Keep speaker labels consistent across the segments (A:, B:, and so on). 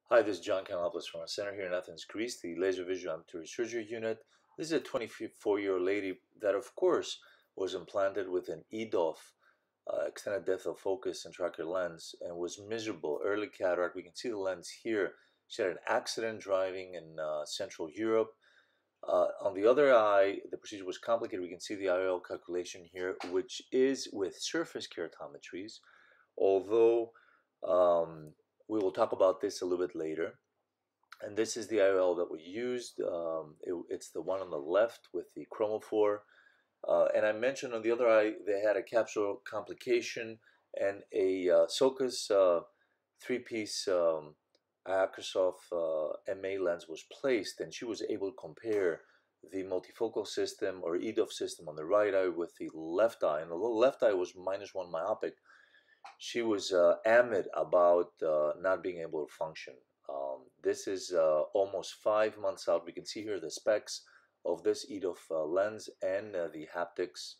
A: Hi, this is John Kanellopoulos from our center here in Athens, Greece, the laser visual ambulatory surgery unit. This is a 24-year-old lady that, of course, was implanted with an EDOF, extended depth of focus intraocular lens, and was miserable. Early cataract. We can see the lens here. She had an accident driving in Central Europe. On the other eye, the procedure was complicated. We can see the IOL calculation here, which is with surface keratometries, although we will talk about this a little bit later. And this is the IOL that we used. It's the one on the left with the chromophore. And I mentioned on the other eye, they had a capsular complication and a sulcus three-piece acrysof MA lens was placed, and she was able to compare the multifocal system or EDOF system on the right eye with the left eye. And although the left eye was -1 myopic, she was amid about not being able to function. This is almost 5 months out. We can see here the specs of this EDOF lens and the haptics.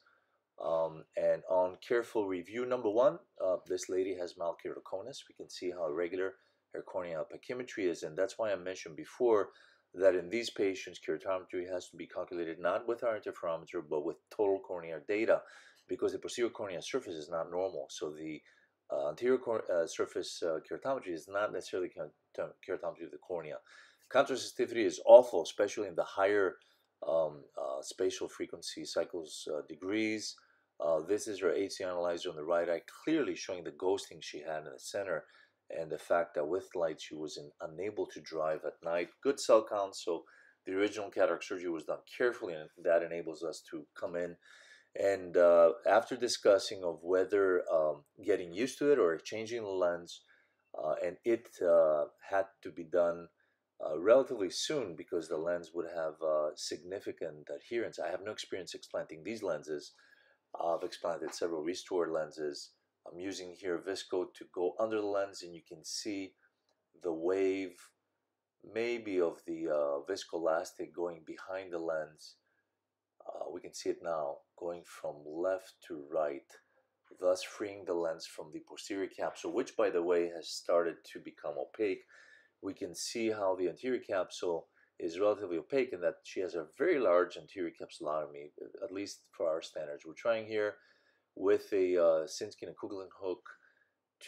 A: And on careful review, number one, this lady has mild keratoconus. We can see how irregular her cornea pachymetry is, and that's why I mentioned before that in these patients, keratometry has to be calculated not with our interferometer, but with total corneal data, because the posterior cornea surface is not normal. So the anterior surface keratometry is not necessarily keratometry of the cornea. Contrast sensitivity is awful, especially in the higher spatial frequency cycles degrees. This is her HC analyzer on the right eye, clearly showing the ghosting she had in the center, and the fact that with light she was unable to drive at night. Good cell count, so the original cataract surgery was done carefully, and that enables us to come in. And after discussing of whether getting used to it or changing the lens, and it had to be done relatively soon because the lens would have significant adherence. I have no experience explanting these lenses. I've explanted several restored lenses. I'm using here visco to go under the lens, and you can see the wave maybe of the viscoelastic going behind the lens. We can see it now going from left to right, thus freeing the lens from the posterior capsule, which by the way has started to become opaque. We can see how the anterior capsule is relatively opaque and that she has a very large anterior capsulotomy, at least for our standards. We're trying here with a Sinskey and Kuglen hook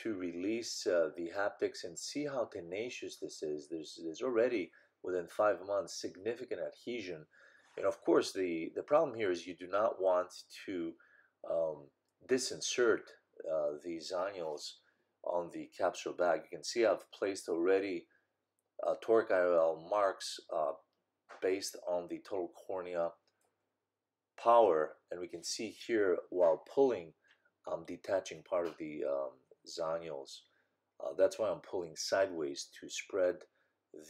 A: to release the haptics and see how tenacious this is. There's already, within 5 months, significant adhesion. And of course, the problem here is you do not want to disinsert these annuals on the capsular bag. You can see I've placed already toric IOL marks based on the total cornea power, and we can see here while pulling, I'm detaching part of the zonules. That's why I'm pulling sideways to spread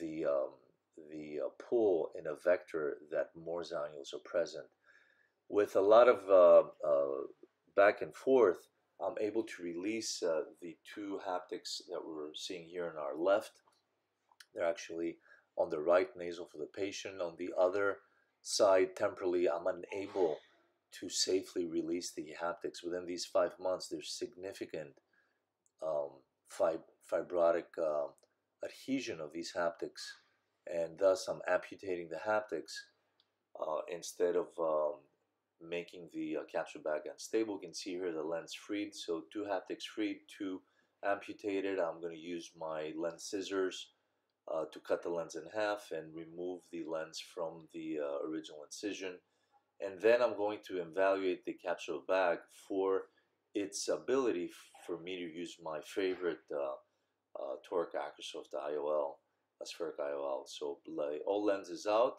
A: the pull in a vector that more zonules are present. With a lot of back and forth, I'm able to release the two haptics that we're seeing here on our left. They're actually on the right nasal for the patient. On the other side, temporally, I'm unable to safely release the haptics. Within these 5 months, there's significant fibrotic adhesion of these haptics, and thus I'm amputating the haptics instead of making the capsule bag unstable. You can see here the lens freed, so 2 haptics freed, 2 amputated. I'm going to use my lens scissors to cut the lens in half and remove the lens from the original incision. And then I'm going to evaluate the capsule bag for its ability for me to use my favorite toric acrysof, the IOL, a spheric IOL. So all lenses out.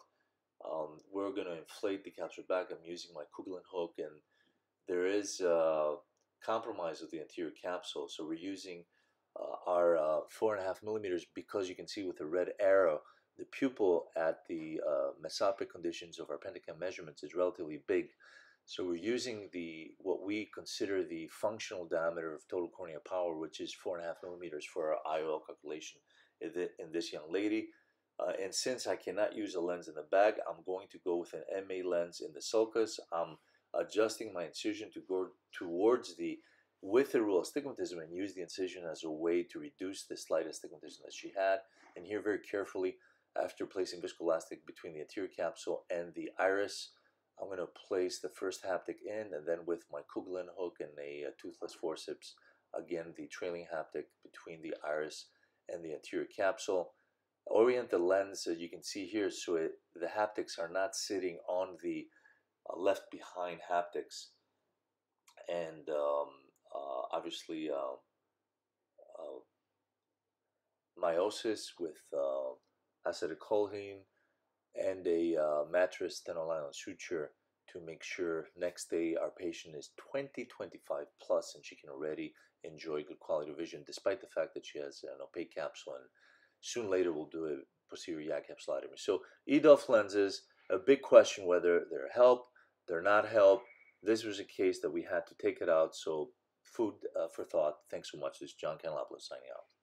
A: We're going to inflate the capsule bag. I'm using my Kuglen hook, and there is compromise of the anterior capsule. So we're using our 4.5 millimeters, because you can see with the red arrow, the pupil at the mesopic conditions of our pentacam measurements is relatively big. So we're using what we consider the functional diameter of total cornea power, which is 4.5 millimeters for our IOL calculation in this young lady. And since I cannot use a lens in the bag, I'm going to go with an MA lens in the sulcus. I'm adjusting my incision to go towards with the rule of astigmatism and use the incision as a way to reduce the slight astigmatism that she had, And here very carefully, after placing viscoelastic between the anterior capsule and the iris, I'm going to place the first haptic in, and then with my Kuglen hook and a toothless forceps, again the trailing haptic between the iris and the anterior capsule. Orient the lens, as you can see here, so the haptics are not sitting on the left behind haptics, and obviously meiosis with acetylcholine and a mattress tenonylon suture to make sure next day our patient is 20/25 plus and she can already enjoy good quality vision despite the fact that she has an opaque capsule, and soon later we'll do a posterior YAG capsulotomy. So EDOF lenses, a big question whether they're help, they're not help. This was a case that we had to take it out, so food for thought. Thanks so much. This is John Kanellopoulos signing out.